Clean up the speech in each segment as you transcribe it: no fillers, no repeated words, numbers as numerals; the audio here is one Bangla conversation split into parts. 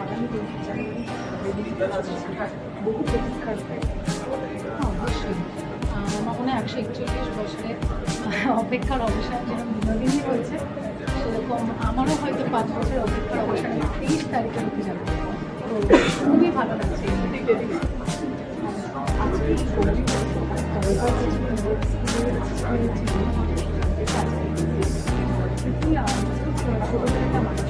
আগামী 23 জানুয়ারি বহু প্রতীক্ষার অবশ্যই আমার মনে হয় 141 বছরের অপেক্ষার অবসান যেরকম বিনোদিনী হয়েছে সেরকম আমারও হয়তো 5 বছর অপেক্ষার অবসানে 23 তারিখে হতে যাবে। তো খুবই ভালো লাগছে আজকে ছোটোবেলাটা মানুষ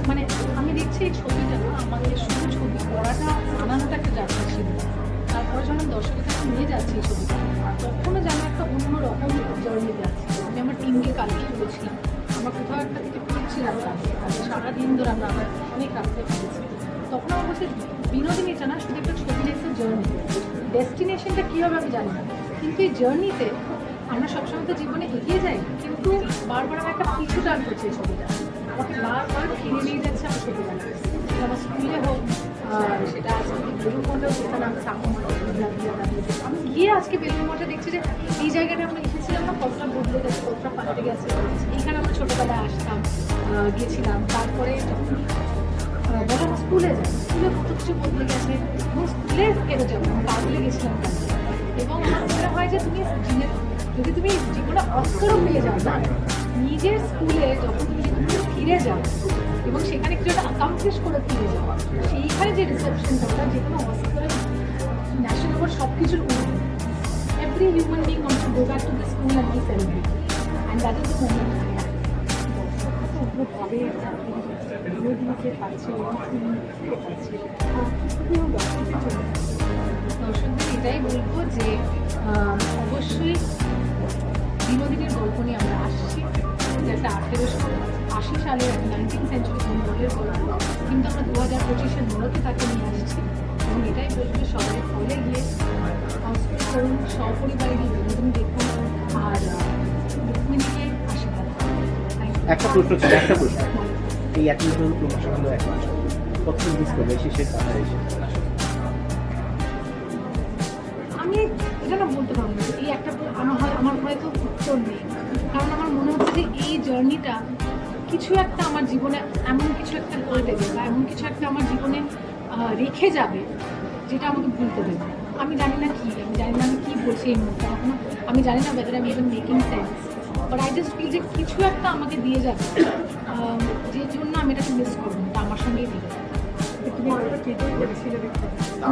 মানে আমি দেখছি এই ছবিটা আমাদের শুধু ছবি পড়াটা বানানোটা একটা যাত্রা ছিল, তারপরে যখন দর্শকের কাছে নিয়ে যাচ্ছি এই ছবিটা তখনও যেন একটা অন্যরকম জার্নি যাচ্ছে। আমি আমার টিমকে কালকে বলেছিলাম আমরা কোথাও একটা থেকে ফিরছিলাম কালকে সারাদিন ধরে আমরা অনেক রাস্তায় ফিরেছি, তখন আমার বলছে বিনোদিনীটা না শুধু একটা ছবি একটা জার্নি, ডেস্টিনেশনটা কী হবে আমি জানি না, কিন্তু এই জার্নিতে আমরা সবসময় তো জীবনে এগিয়ে যাই কিন্তু বারবার আমার একটা পিছু টান করছে এই ছবিটা, আমাকে বারবার ফিরে নিয়ে যাচ্ছে আমার ছোটোবেলা, আমার স্কুলে হোক সেটা আজকে বেলুর মঠেও যেখানে আমি ঠাকুমা আমি গিয়ে আজকে বেলুর মঠে দেখছি যে এই জায়গাটা আমরা এসেছিলাম না কতটা বদলে গেছে কতটা পাল্টে গেছে, এইখানে আমরা ছোটোবেলায় আসতাম গিয়েছিলাম, তারপরে বলো আমার স্কুলে যাই স্কুলে কত কিছু বদলে গেছে এবং স্কুলে ফেরত যাবো আমি পাগলে গেছিলাম এবং আমার মনে হয় যে তুমি যদি তুমি জীবনে অস্করও পেয়ে যাও না নিজের স্কুলে যখন তুমি ফিরে যাও এবং সেখানে কিছু একটা অ্যাকামপ্লিশ করে ফিরে যাও সেইখানে যে রিসেপশনটা ওটা যে কোনো অস্করে ন্যাশনাল অ্যাওয়ার্ড সব কিছুর every human being wants to go back to the school and be celebrate and that is the moment ভাবে বিনোদিনীকে পাচ্ছে দর্শকদের এটাই বলবো যে অবশ্যই বিনোদিনীর গল্প নিয়ে আমরা আসছি যে একটা 1880 সালের 19th সেঞ্চুরি মোড়ের গল্প কিন্তু আমরা 2025-এর মোড়তে তাকে নিয়ে আসছি এবং এটাই বলবো সবাই ফলে গিয়ে কনসেপ্ট করুন সপরিবারে গিয়ে বিনোদিনী দেখুন আর রুক্মিণীকে আশীর্বাদ একটা প্রশ্ন ছিল এই একই প্রমোশন হলো 1 মাস কত মিস করবে শেষের কথা এসে আমি এটা না বলতে পারবো না এই একটা আমার হয়তো উত্তর নেই কারণ আমার মনে হচ্ছে যে এই জার্নিটা কিছু একটা আমার জীবনে এমন কিছু একটা করে দেবে বা এমন কিছু একটা আমার জীবনে রেখে যাবে যেটা আমাকে ভুলতে দেবে আমি জানি না কি আমি জানি না আমি কী বলছি এই মুহূর্তে এখনো আমি জানি না বেদার আমি even making sense but I just feel যে কিছু একটা আমাকে দিয়ে যাবে যে জন্য আমি এটাকে মিস করবো এটা আমার সঙ্গেই দিয়ে যাবে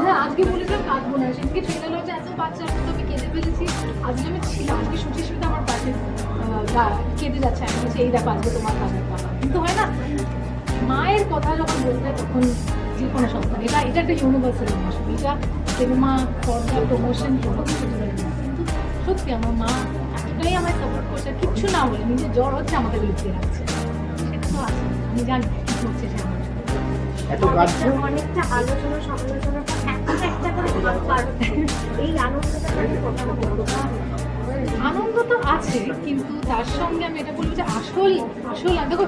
হ্যাঁ আজকে বলেছিলাম কাঁদবো না সেদিকে ট্রেলার হচ্ছে এত বাচ্চা তো আমি কেঁদে ফেলেছি আজকে আমি ছিলাম আজকে সুচির সাথে আমার পাশে কেঁদে যাচ্ছে আমি বলছি এই দেখো আজকে তোমার কাজের কথা কিন্তু হয় না মায়ের কথা যখন বলতে তখন যে কোনো সন্তান এটা একটা ইউনিভার্সাল ইমোশন এটা সিনেমা পর্দা প্রমোশন কোনো কিছু ধরে না কিন্তু সত্যি আমার মা এতটাই আমায় সাপোর্ট করছে কিচ্ছু না বলে নিজের জ্বর হচ্ছে আমাকে লিখতে রাখছে সেটা তো আছে আমি জানি কী করছে সে আমার অনেকটা আলোচনা সমালোচনার পর একটা করে এই আনন্দ তো আছে কিন্তু তার সঙ্গে আমি এটা বলবো যে আসল দেখো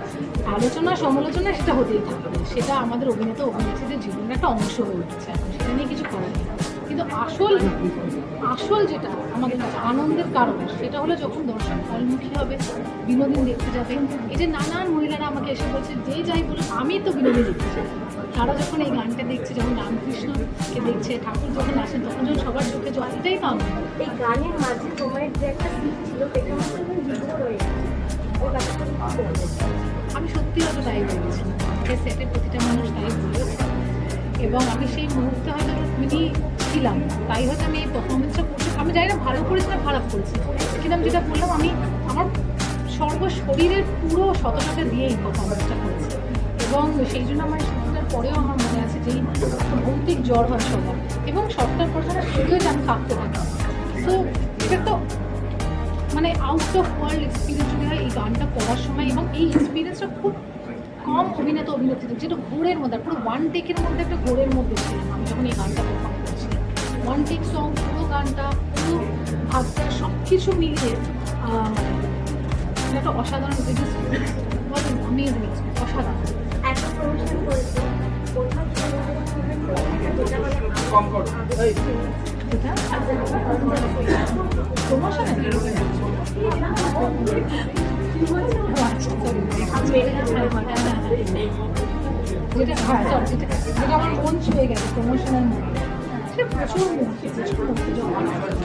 আলোচনা সমালোচনা সেটা হতেই থাকবে সেটা আমাদের অভিনেত্রীদের জীবনের একটা অংশ হয়ে উঠছে এখন সেটা নিয়ে কিছু করার নেই কিন্তু আসল যেটা আমাদের কাছে আনন্দের কারণ সেটা হলো যখন দর্শক হলমুখী হবে বিনোদিনী দেখতে যাবে এই যে নানান মহিলারা আমাকে এসে বলছে যে যাই বলুন আমি তো বিনোদিনী দেখতে চাই তারা যখন এই গানটা দেখছে যখন রামকৃষ্ণকে দেখছে ঠাকুর যখন আসেন তখন যখন সবার চোখে জল এটাই তো আমি এই গানের মাঝে তোমার যে একটা সিন ছিল সেটা হচ্ছে রয়ে আমি সত্যি হয়তো তাই বলেছি যে সেটের প্রতিটা মানুষ তাই বলেছে এবং আমি সেই মুহূর্তে হয়তো রুক্মিণী ছিলাম তাই হয়তো আমি এই পারফরমেন্সটা করছি আমি জানি না ভালো করেছি না খারাপ করেছি কিন্তু আমি যেটা বললাম আমি আমার সর্বশরীরের পুরো শতটাকা দিয়ে এই পারফরমেন্সটা করেছি এবং সেই জন্য আমার শতটার পরেও আমার মনে আছে যে ভৌতিক জ্বর হয় সবার এবং সবটার পর যারা শরীরে আমি কাঁপতে থাকি সো এটা তো মানে আউট অফ ওয়ার্ল্ড এক্সপিরিয়েন্স যদি হয় এই গানটা পড়ার সময় এবং এই এক্সপিরিয়েন্সটা খুব কম অভিনেত্রীদের যেটা ঘোরের মধ্যে পুরো ওয়ান টেকের মধ্যে একটা ঘোরের মধ্যে ছিলাম আমি যখন এই গানটা পারফর্ম করছিলাম ওয়ান টেক সং পুরো গানটা পুরো ভাবটা সব কিছু মিলিয়ে একটা অসাধারণ অসাধারণ এত প্রমোশন করেছে যেটা আমার মন ছুঁয়ে গেছে প্রমোশনাল মুভি, সেটা প্রচুর মুক্তি।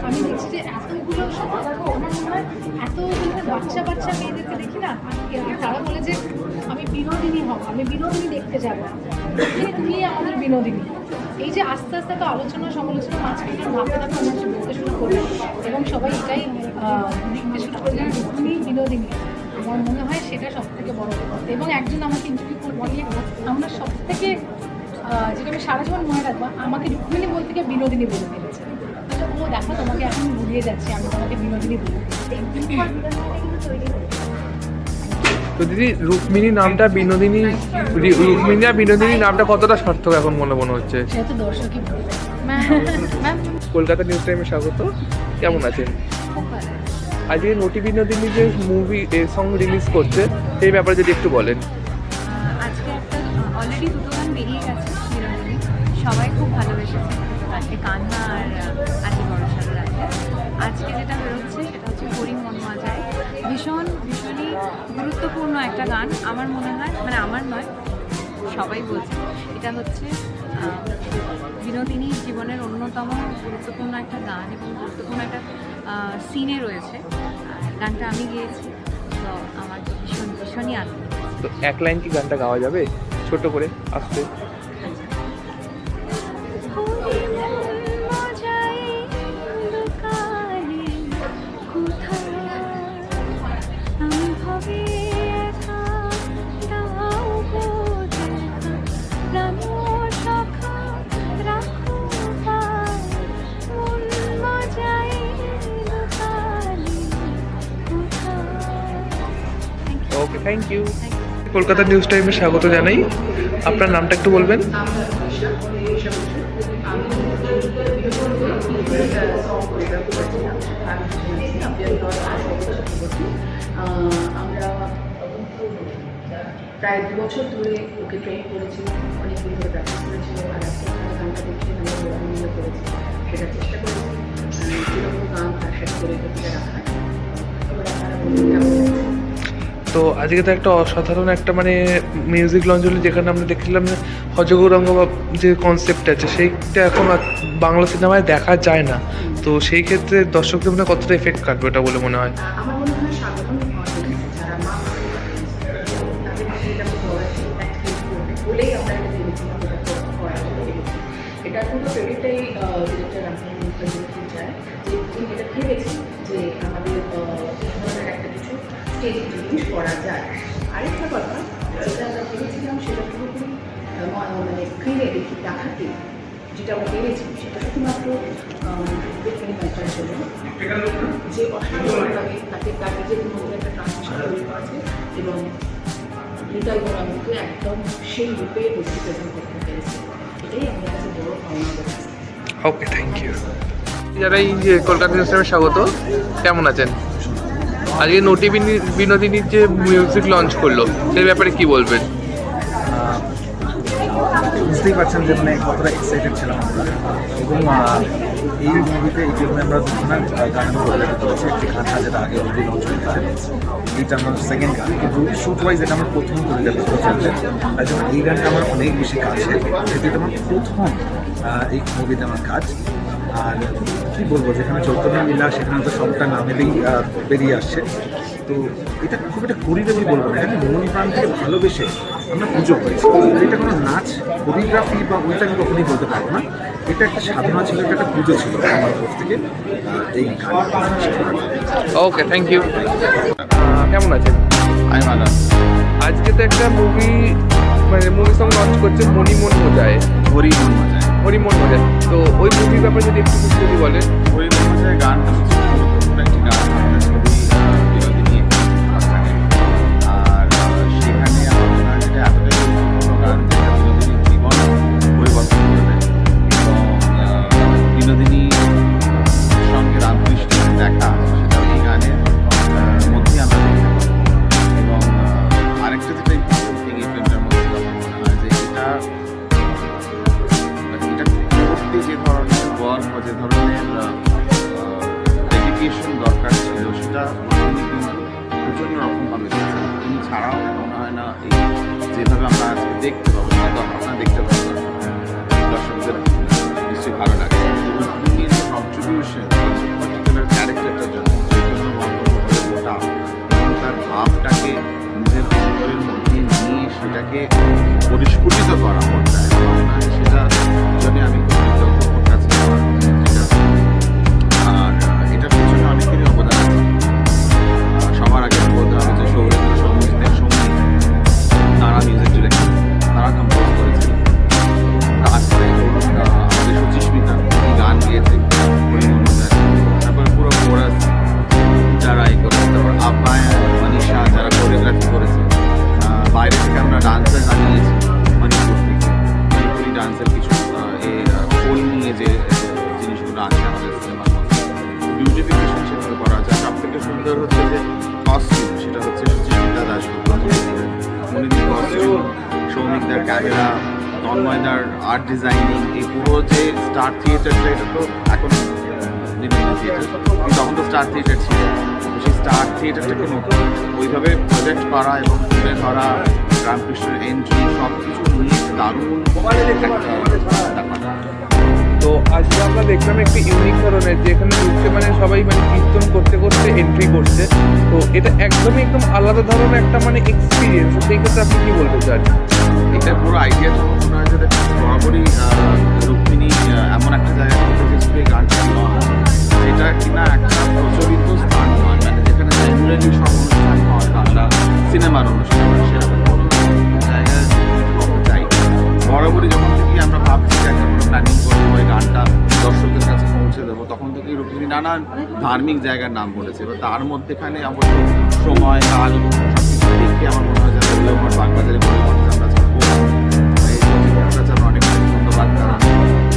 আমি দেখছি যে এতগুলো সবাই দেখো, আমার মনে হয় এতগুলো বাচ্চা বাচ্চা মেয়েদেরকে দেখি না, তারা বলে যে আমি বিনোদিনী হব, আমি বিনোদিনী দেখতে যাবো, তুমি আমাদের বিনোদিনী। এই যে আস্তে আস্তে তো আলোচনা সমালোচনা মাঝখানে ধাপে ধাপে মানুষ বলতে শুরু করবে এবং সবাই এটাই লিখতে শুরু করবে যে তুমি বিনোদিনী। আমার মনে হয় সেটা সব থেকে বড় কথা। এবং একজন আমাকে ইন্টারভিউ করে বলে, আমরা সব থেকে যেটা আমি সারা জীবন মনে রাখবো, আমাকে রুক্মিণী বলতে গিয়ে বিনোদিনী বলে ফেলেছে। ও দেখো তোমাকে এখন ভুলিয়ে যাচ্ছি, আমি তোমাকে বিনোদিনী বলে তো দিদি, রুক্মিণী নামটা বিনোদিনী, রুক্মিণী আর বিনোদিনী নামটা কতটা সার্থক এখন মনে হচ্ছে? সেটা তো দর্শকই বলবে। ম্যাম, কলকাতা নিউজ টাইমে স্বাগত, কেমন আছেন? খুব ভালো। আজকে নটি বিনোদিনী যে মুভি সং রিলিজ করছে সেই ব্যাপারে যদি একটু বলেন। আজকে একটা অলরেডি দুটো গান বেরিয়ে গেছে বিনোদিনী, সবাই খুব ভালোবেসেছে গানকে, কান্না আর আজকে বড়সড় রাখে। আজকে যেটা বেরোচ্ছে সেটা হচ্ছে হরি মন মাজায়, ভীষণই গুরুত্বপূর্ণ একটা গান আমার মনে হয়, মানে আমার নয়, সবাই বলছে এটা হচ্ছে বিনোদিনীর জীবনের অন্যতম গুরুত্বপূর্ণ একটা গান এবং গুরুত্বপূর্ণ একটা সিনে রয়েছে। গানটা আমি গেয়েছি, তো আমার ভীষণই আনন্দ। তো এক লাইন কি গানটা গাওয়া যাবে ছোট করে আসতে? ওকে, থ্যাংক ইউ। কলকাতা নিউজ টাইমে স্বাগত জানাই, আপনার নামটা একটু বলবেন? আমরা প্রায় 2 বছর ধরে ওকে ট্রেন করেছিলাম, অনেকদিন ধরে প্র্যাকটিস করেছিলাম, আর আজকে গানটা দেখছি আমরা বিনোদন করেছি, সেটা চেষ্টা করেছি যেরকম গান তার সাথে করে রাখা। এবার আপনারা বলুন কেমন লাগছে? তো আজকে তো একটা অসাধারণ একটা মানে মিউজিক লঞ্চ হলো, যেখানে আমরা দেখলাম যে হজগৌরঙ্গ যে কনসেপ্ট আছে সেইটা এখন বাংলা সিনেমায় দেখা যায় না। তো সেই ক্ষেত্রে দর্শকদের মনে কতটা এফেক্ট কাটবে এটা বলে মনে হয়? আমার মনে হয় সাধারণ যারা মা তাদের এটা বলেই আমরা এটা ভেবেছিলাম, এটা পুরো ক্রেডিটটাই ডিরেক্টর রামধন মুখার্জি চায়, যে তিনি এটা ভেবেছেন যে আমাদের ধরনের একটা কিছু স্টেজ জিনিস করা যায়। আরেকটা কথা যেটা আমরা ভেবেছিলাম সেটা পুরোপুরি মানে স্ক্রিনে দেখি দেখাতে, যেটা আমরা ভেবেছি সেটা শুধুমাত্র রুক্মিণী মাইটার জন্য, যে অসাধারণভাবে তাকে তার নিজের মধ্যে একটা ট্রান্সমিশন তৈরি করেছে এবং নিতাই গোড়ামিকে একদম সেই রূপে প্রেজেন্ট করতে পেরেছে। এটাই আমাদের কাছে বড় পাওনা হয়েছে। ওকে, থ্যাংক ইউ। যারা এই যে কলকাতা নিউজ টাইমে স্বাগত, কেমন আছেন? আজকে নটি বিনোদিনীর যে মিউজিক লঞ্চ করলো সেই ব্যাপারে কি বলবেন? বুঝতেই পারছেন যে মানে কতটা এক্সাইটেড ছিলাম আমরা, এবং এই মুভিতে এই জন্য আমরা দুজনের গান কোরিওগ্রাফি করেছি। একটি গান যেটা আগে অলরেডি লঞ্চ হয়ে গেছে, এইটা আমার সেকেন্ড গান, কিন্তু শ্যুট ওয়াইজ এটা আমার প্রথম কোরিওগ্রাফি করেছে। তার জন্য এই গানটা আমার অনেক বেশি কাছের, যেহেতু এটা আমার প্রথম এই মুভিতে আমার কাজ। আর কী বলবো, যেখানে চৈতন্য লীলা সেখানে তো সবটা নামেলেই বেরিয়ে আসছে। তো এটা খুব একটা কোরিওগ্রাফি বলবো না, এটা মন প্রাণ থেকে ভালোবেসে আমরা পুজো করেছি। এটা কোনো নাচ কোরিওগ্রাফি বা ওইটা আমি কখনই বলতে পারবো না, এটা একটা সাধনা ছিল, এটা একটা পুজো ছিল আমার তরফ থেকে এই গান। ওকে, থ্যাংক ইউ। কেমন আছেন? আমি ভালো। আজকে তো একটা মুভি মানে মুভি সং লঞ্চ করছে মনি মন মজায়, হরি মন মজায়। হরি মন মজায়। তো ওই মুভির ব্যাপারে যদি একটু কিছু যদি বলেন। হরি মন মজায় গানটা হচ্ছে গুরুত্বপূর্ণ একটি গান, আমাদের ছবি বিনোদিনী থাকে। আর সেখানে আমার মনে হয় যেটা এতটাই গুরুত্বপূর্ণ গান যেটা বিনোদিনীর জীবন পরিবর্তন করবে, এবং বিনোদিনীর সঙ্গে রামকৃষ্ণের দেখা সেটা এই গানের মধ্যেই আমরা দেখতে পাবো। এবং আরেকটা যেটা ইম্পর্টেন্ট থিং এই ফিল্মটার মধ্যে আমার মনে হয় যে এটা করতে যে ধরনের ওয়ার্ক বা যে ধরনের ডেডিকেশন দরকার ছিল সেটা তিনি কিন্তু প্রচণ্ড রকমভাবে দিয়েছেন। তিনি ছাড়াও মনে হয় না এই যেভাবে আমরা আজকে দেখতে পাবো সেটা আপনারা দেখতে পাবেন, দর্শকদের নিশ্চয়ই ভালো লাগে। তিনির কন্ট্রিবিউশন পার্টিকুলার ক্যারেক্টারটার জন্য ওটা এবং তার ভাবটাকে নিজের অন্তরের মধ্যে নিয়ে সেটাকে পরিস্ফুটিত করা পর্যায়ে সেটা জন্য আমি খুব কৃতজ্ঞ ওর কাছে। আর এটার পিছনে অনেকেরই অবদান আছে। সবার আগে বলতে হবে যে সৌরেন্দ্র সঙ্গীতের সঙ্গীত, তারা মিউজিক ডিরেক্টর, তারা কম্পোজ করেছিল। তারপরে আমাদের সুচিস্মিতা গান গিয়েছে, তারপরে পুরো কোরাস যারা এই করেছে, তারপর আব্বায়ন, মনীষা যারা কোরিওগ্রাফি করেছে। বাইরে থেকে আমরা ডান্সার আনিয়েছি মণিপুর থেকে, মণিপুরি ডান্সের কিছু ফোল নিয়ে যে জিনিসগুলো আছে আমাদের সিনেমার মধ্যে বিউটিফিকেশন সেভাবে করা যায়। সব থেকে সুন্দর হচ্ছে যে কস্টিউম, সেটা হচ্ছে সুচিস্মিতা দাশগুপ্ত, মনিদির কস্টিউম, সৌমিকদার ক্যামেরা, তন্ময়দার আর্ট ডিজাইনিং, এই পুরো যে স্টার থিয়েটারটা, এটা তো এখন বিভিন্ন থিয়েটার, তখন তো স্টার থিয়েটার ছিল। সেই স্টার থিয়েটারটাকে ওইভাবে প্রজেক্ট করা এবং তুলে ধরা, রামকৃষ্ণের এন্ট্রি সব কিছু নিয়ে দারুণ একটা ব্যাপার। তো আজকে আমরা দেখলাম একটি ইউনিক ধরনের, যেখানে ঢুকছে মানে সবাই মানে কীর্তন করতে করতে এন্ট্রি করছে। তো এটা একদম আলাদা ধরনের একটা মানে এক্সপিরিয়েন্স। সেই ক্ষেত্রে আপনি কী বলতে চান? এটা পুরো আইডিয়াটা মনে হয় যে বরাবরই রুক্মিণী এমন একটা জায়গা করতে চেয়েছিল এই গানটা নয়, যেটা কিনা একটা প্রচলিত স্থান নয়, মানে যেখানে জেনারেলি সব অনুষ্ঠান হয়, বাংলা সিনেমার অনুষ্ঠান হয়, সেরকম কোনো জায়গায় চাই। বরাবরই যখন থেকেই আমরা ভাবছি যে একটা কোনো প্ল্যানিং করবো, ওই গানটা দর্শকদের কাছে পৌঁছে দেবো, তখন থেকেই রুক্মিণী নানান ধার্মিক জায়গার নাম বলেছে। এবার তার মধ্যেখানে অবশ্য সময়, কাল সব কিছু দেখে আমার মনে হয় যে আমার বাগবাজারে পরিবর্তন আমরা এই জন্য অনেক ধন্যবাদ। কারণ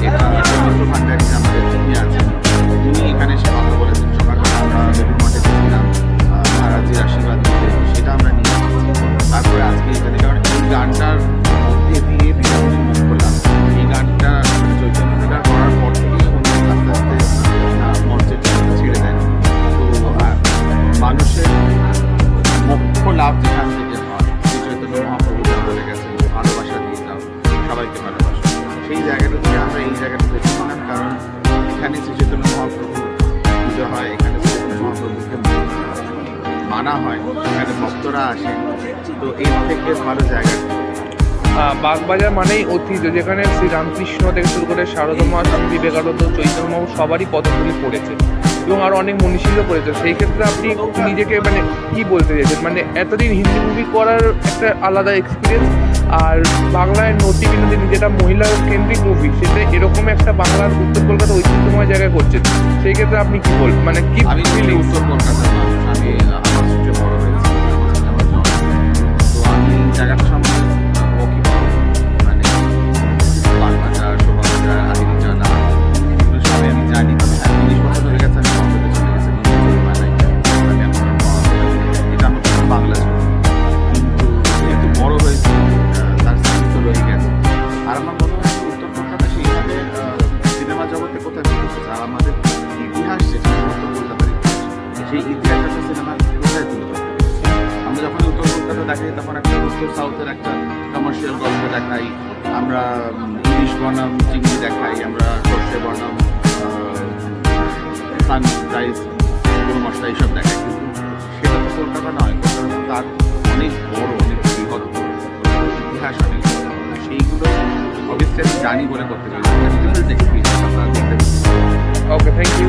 এটা চন্দ্র ভান্ডারী আমাদের যিনি আছেন, উনি এখানে এসে কথা বলেছেন। সকালবেলা আমরা বেলুর মঠে গেছিলাম মহারাজের আশীর্বাদ নিতে, সেটা আমরা নিয়ে এসেছি। তারপরে আজকে এখানে, কারণ এই গানটার মধ্যে দিয়ে বিনোদনের মুখ করলাম। এই গানটা চৈতন্য লীলা করার পর থেকেই উনি আস্তে আস্তে মঞ্চের জায়গাটা ছেড়ে দেন। তো মানুষের মুখ্য লাভ যেখান থেকে হয়, শ্রী চৈতন্য মহাপ্রভু যা বলে গেছেন, ভালোবাসা দিয়ে দাও, সবাইকে ভালোবাসা, সেই জায়গাটা থেকে আমরা এই জায়গাটা দেখেছিলাম। কারণ এখানে শ্রী চৈতন্য মহাপ্রভু পুজো হয়, এখানে শ্রী চৈতন্য মহাপ্রভুকে মানা হয়, এখানে ভক্তরা আসেন। তো এর থেকে ভালো জায়গা বাগবাজার মানেই ঐতিহ্য, যেখানে শ্রীরামকৃষ্ণ থেকে শুরু করে সারদা মা, স্বামী বিবেকানন্দ, চৈতন্য মহাপ্রভু সবারই পদধূলি পড়েছে এবং আরও অনেক মনীষীরও পড়েছে। সেই ক্ষেত্রে আপনি নিজেকে মানে কী বলতে চাইছেন? মানে এতদিন হিন্দি মুভি করার একটা আলাদা এক্সপিরিয়েন্স, আর বাংলায় নটি বিনোদিনী যেটা মহিলা কেন্দ্রিক মুভি, সেটা এরকম একটা বাংলার উত্তর কলকাতা ঐতিহ্যময় জায়গায় করছেন। সেই ক্ষেত্রে আপনি কী বলবেন? মানে কি আমি উত্তর কলকাতার মানুষ, আমি আমার স্টুডিও বড় হয়েছি, তো আমি জায়গাটা সম্বন্ধে ওকে মানে বাগবাজার, শোভাবাজার, আহিরিটালা এগুলো সবাই আমি জানি। তবে 30 বছর হয়ে গেছে আমি বম্বেতে চলে গেছি, বানাই এটা আমার প্রথম বাংলা ছবি, কিন্তু যেহেতু বড় হয়েছে তার স্মৃতি তো রয়ে গেছে। আর আমার মনে হয় উত্তর কলকাতা সেইভাবে সিনেমা জগতে কোথায় তুলেছে, আর আমাদের ইতিহাস যেটা উত্তর কলকাতার ইতিহাস, সেই ইতিহাসটা সিনেমা কোথায় তুলে ধরতে পেরেছে। আমরা যখন উত্তর কলকাতা দেখাই তখন একটা উত্তর সাউথের একটা কমার্শিয়াল গল্প দেখাই, আমরা ইলিশ বনাম চিংড়ি দেখাই, আমরা সর্ষে বনাম সানরাইজ গরু মশলা এইসব দেখাই, কিন্তু সেটা তো কলকাতা নয়। কলকাতা তো তার অনেক বড়, অনেক বৃহৎ ইতিহাস, অনেক সেইগুলো অবশ্যই আমি জানি বলে করতে পারি। ডিফারেন্ট এক্সপিরিয়েন্স আপনারা দেখতে পাচ্ছেন। ওকে, থ্যাংক ইউ।